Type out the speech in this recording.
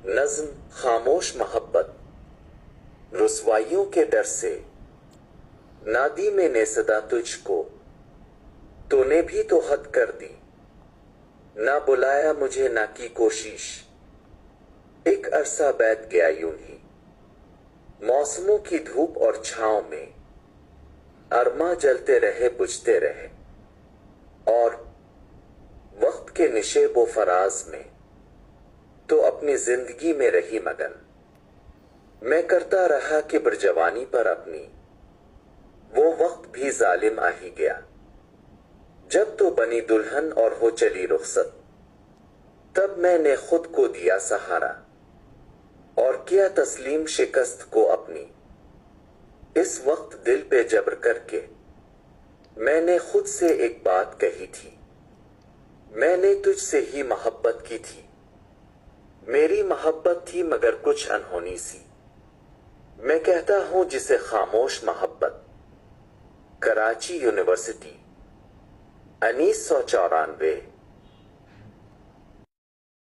نظم خاموش محبت۔ رسوائیوں کے ڈر سے نہ دی میں نے صدا تجھ کو، تو نے بھی تو حد کر دی۔ نہ بلایا مجھے نہ کی کوشش، ایک عرصہ بیٹھ گیا یوں ہی۔ موسموں کی دھوپ اور چھاؤں میں ارماں جلتے رہے بجھتے رہے، اور وقت کے نشیب و فراز میں تو اپنی زندگی میں رہی مگن۔ میں کرتا رہا کبر جوانی پر اپنی، وہ وقت بھی ظالم آ ہی گیا۔ جب تو بنی دلہن اور ہو چلی رخصت، تب میں نے خود کو دیا سہارا، اور کیا تسلیم شکست کو اپنی۔ اس وقت دل پہ جبر کر کے میں نے خود سے ایک بات کہی تھی، میں نے تجھ سے ہی محبت کی تھی۔ میری محبت تھی مگر کچھ انہونی سی، میں کہتا ہوں جسے خاموش محبت۔ کراچی یونیورسٹی، 1994۔